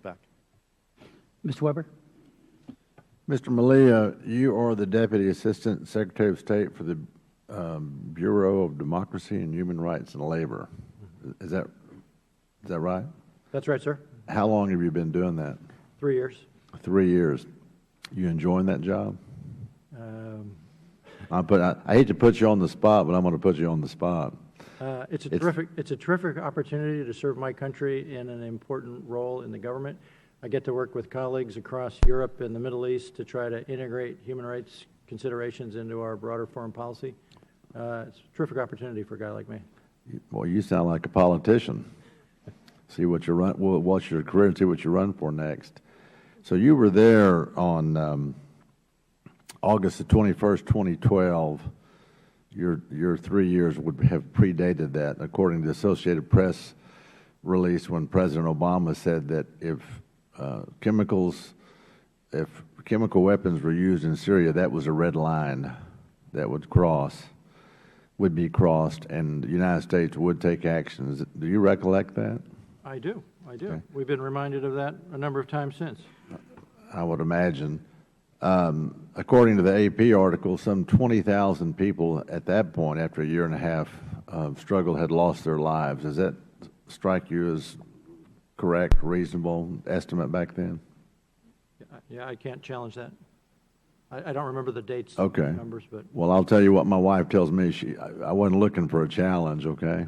back. Mr. Weber? Mr. Malia, you are the Deputy Assistant Secretary of State for the Bureau of Democracy and Human Rights and Labor. Is that right? That's right, sir. How long have you been doing that? 3 years. 3 years. You enjoying that job? I hate to put you on the spot, but I'm going to put you on the spot. It's a terrific opportunity to serve my country in an important role in the government. I get to work with colleagues across Europe and the Middle East to try to integrate human rights considerations into our broader foreign policy. It's a terrific opportunity for a guy like me. Well, you sound like a politician. See what you run. Well, watch your career and see what you run for next. So you were there on August the 21st, 2012. Your 3 years would have predated that, according to the Associated Press release, when President Obama said that if chemical weapons were used in Syria, that was a red line that would be crossed, and the United States would take action. Do you recollect that? I do. Okay. We've been reminded of that a number of times since. I would imagine. According to the AP article, some 20,000 people at that point, after a year and a half of struggle, had lost their lives. Does that strike you as correct, reasonable estimate back then? Yeah, I can't challenge that. I don't remember the dates, Okay. numbers, but Well, I'll tell you what my wife tells me. I wasn't looking for a challenge, okay?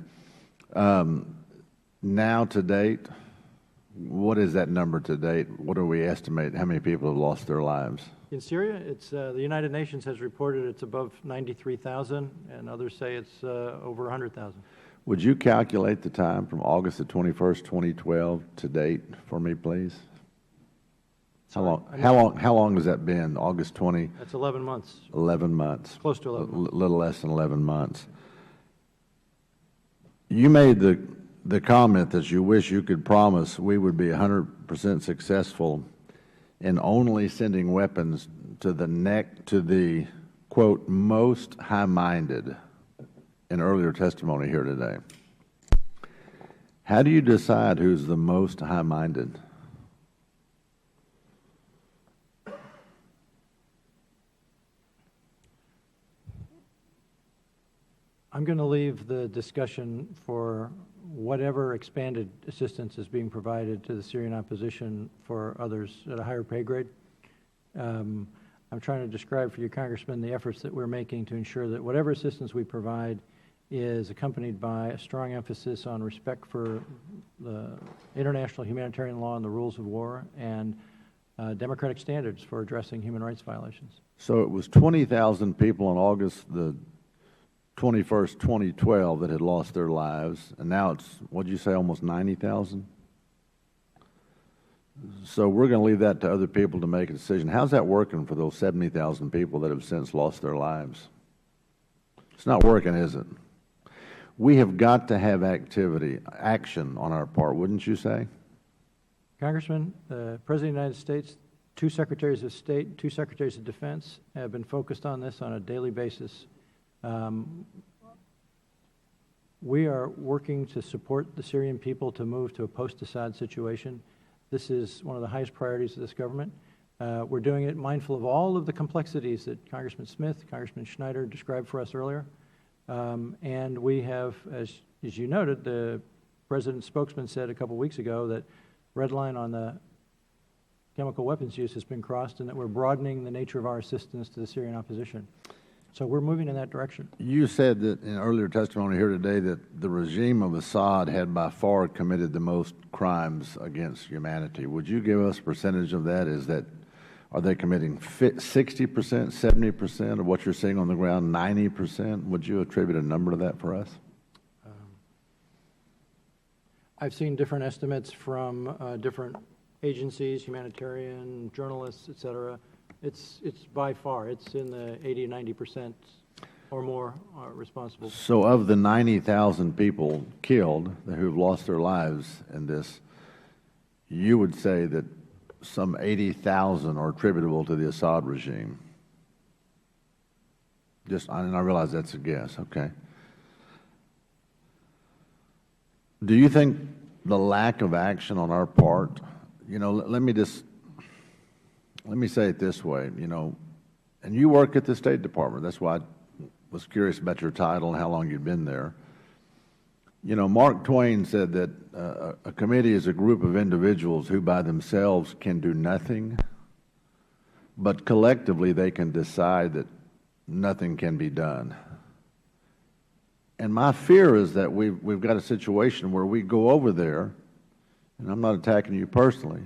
Now to date, what is that number to date? What do we estimate? How many people have lost their lives? in Syria, it's the United Nations has reported it's above 93,000, and others say it's over 100,000. Would you calculate the time from August the 21st, 2012 to date for me, please? How long has that been? August 20? That's 11 months. 11 months. Close to 11 months. A little less than 11 months. You made the comment that you wish you could promise we would be 100% successful in only sending weapons to the quote, most high-minded in earlier testimony here today. How do you decide who's the most high-minded? I'm going to leave the discussion for whatever expanded assistance is being provided to the Syrian opposition for others at a higher pay grade. I'm trying to describe for you, Congressman, the efforts that we're making to ensure that whatever assistance we provide is accompanied by a strong emphasis on respect for the international humanitarian law and the rules of war, and democratic standards for addressing human rights violations. So it was 20,000 people on August the 21st, 2012 that had lost their lives, and now it's, what did you say, almost 90,000? So we're going to leave that to other people to make a decision. How's that working for those 70,000 people that have since lost their lives? It's not working, is it? We have got to have action on our part, wouldn't you say? Congressman, the President of the United States, 2 Secretaries of State, 2 Secretaries of Defense have been focused on this on a daily basis. We are working to support the Syrian people to move to a post-Assad situation. This is one of the highest priorities of this government. We're doing it mindful of all of the complexities that Congressman Smith, Congressman Schneider described for us earlier. And we have, as you noted, the President's spokesman said a couple weeks ago that red line on the chemical weapons use has been crossed, and that we're broadening the nature of our assistance to the Syrian opposition. So we're moving in that direction. You said that in earlier testimony here today that the regime of Assad had by far committed the most crimes against humanity. Would you give us a percentage of that? Are they committing 60%, 70% of what you're seeing on the ground, 90%? Would you attribute a number to that for us? I've seen different estimates from different agencies, humanitarian, journalists, et cetera. It's by far, it's in the 80, 90% or more responsible. So of the 90,000 people killed who have lost their lives in this, you would say that some 80,000 are attributable to the Assad regime. And I realize that's a guess, okay. Do you think the lack of action on our part let me say it this way, and you work at the State Department. That's why I was curious about your title and how long you'd been there. Mark Twain said that a committee is a group of individuals who by themselves can do nothing, but collectively they can decide that nothing can be done. And my fear is that we've got a situation where we go over there, and I'm not attacking you personally,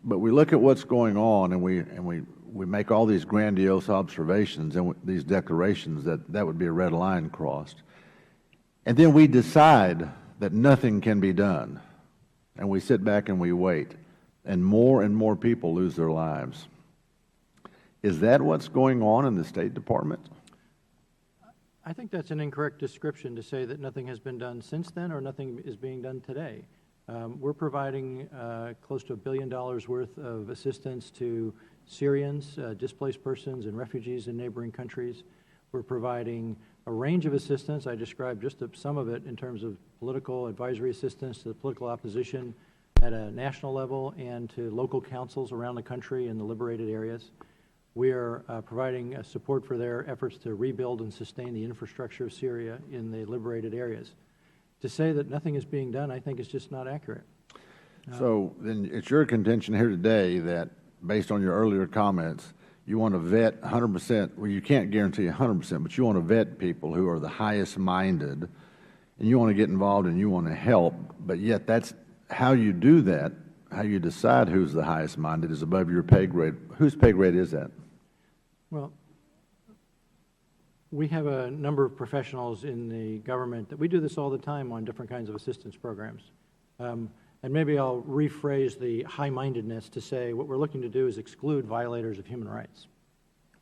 but we look at what's going on and we make all these grandiose observations and these declarations that would be a red line crossed. And then we decide that nothing can be done. And we sit back and we wait. And more people lose their lives. Is that what's going on in the State Department? I think that's an incorrect description to say that nothing has been done since then or nothing is being done today. We're providing close to $1 billion worth of assistance to Syrians, displaced persons, and refugees in neighboring countries. We're providing a range of assistance. I described just some of it in terms of political advisory assistance to the political opposition at a national level and to local councils around the country in the liberated areas. We are providing support for their efforts to rebuild and sustain the infrastructure of Syria in the liberated areas. To say that nothing is being done, I think, is just not accurate. So then it's your contention here today that, based on your earlier comments, you want to vet 100%, well, you can't guarantee 100%, but you want to vet people who are the highest minded, and you want to get involved and you want to help, but yet that's how you do that, how you decide who's the highest minded is above your pay grade. Whose pay grade is that? Well, we have a number of professionals in the government that we do this all the time on different kinds of assistance programs. And maybe I'll rephrase the high-mindedness to say what we're looking to do is exclude violators of human rights.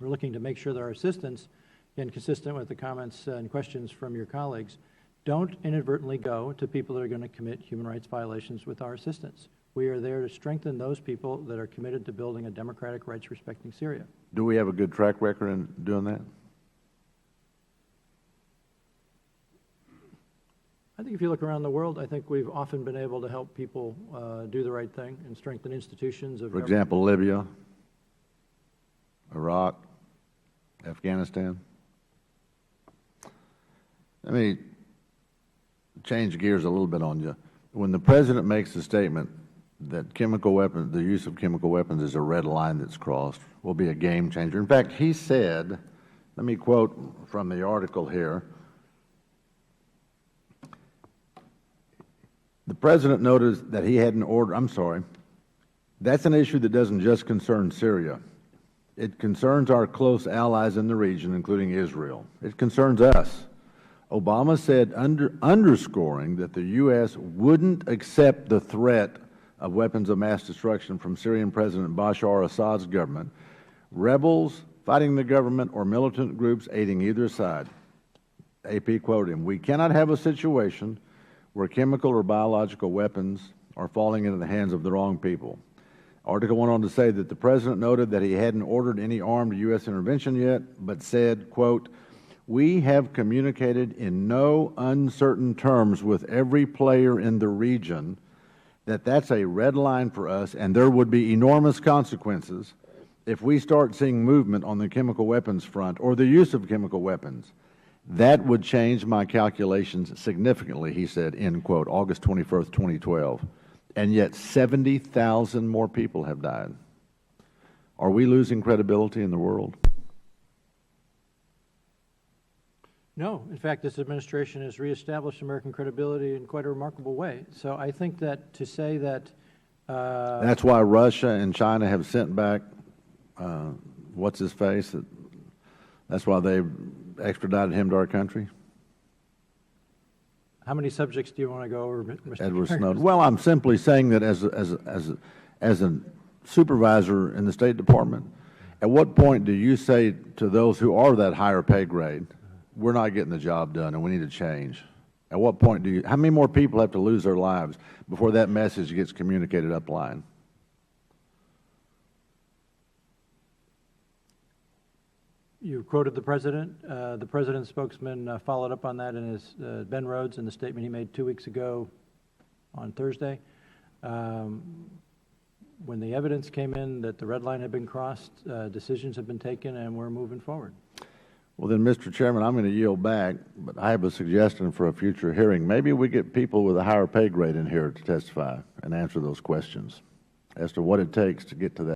We're looking to make sure that our assistance, again, consistent with the comments and questions from your colleagues, don't inadvertently go to people that are going to commit human rights violations with our assistance. We are there to strengthen those people that are committed to building a democratic, rights-respecting Syria. Do we have a good track record in doing that? I think if you look around the world, I think we've often been able to help people do the right thing and strengthen institutions of For example, Libya, Iraq, Afghanistan. Let me change gears a little bit on you. When the President makes a statement that chemical weapons, the use of chemical weapons is a red line that's crossed, will be a game changer. In fact, he said, let me quote from the article here, the President noted that he had an order, that's an issue that doesn't just concern Syria. It concerns our close allies in the region, including Israel. It concerns us. Obama said, underscoring that the U.S. wouldn't accept the threat of weapons of mass destruction from Syrian President Bashar Assad's government, rebels fighting the government, or militant groups aiding either side. AP quoted him, "We cannot have a situation where chemical or biological weapons are falling into the hands of the wrong people." Article went on to say that the President noted that he hadn't ordered any armed U.S. intervention yet, but said, quote, "We have communicated in no uncertain terms with every player in the region that that's a red line for us, and there would be enormous consequences if we start seeing movement on the chemical weapons front or the use of chemical weapons. That would change my calculations significantly," he said, end quote, August 21st, 2012. And yet 70,000 more people have died. Are we losing credibility in the world? No. In fact, this administration has reestablished American credibility in quite a remarkable way. So I think that to say that... That's why Russia and China have sent back, what's-his-face? That's why they extradited him to our country? How many subjects do you want to go over, Mr. Edward Chairman? Snowden. Well, I'm simply saying that as a supervisor in the State Department, at what point do you say to those who are that higher pay grade, we're not getting the job done and we need to change? At what point do you, how many more people have to lose their lives before that message gets communicated upline? You quoted the President. The President's spokesman followed up on that in his, Ben Rhodes, in the statement he made 2 weeks ago on Thursday. When the evidence came in that the red line had been crossed, decisions have been taken, and we're moving forward. Well, then, Mr. Chairman, I'm going to yield back, but I have a suggestion for a future hearing. Maybe we get people with a higher pay grade in here to testify and answer those questions as to what it takes to get to that.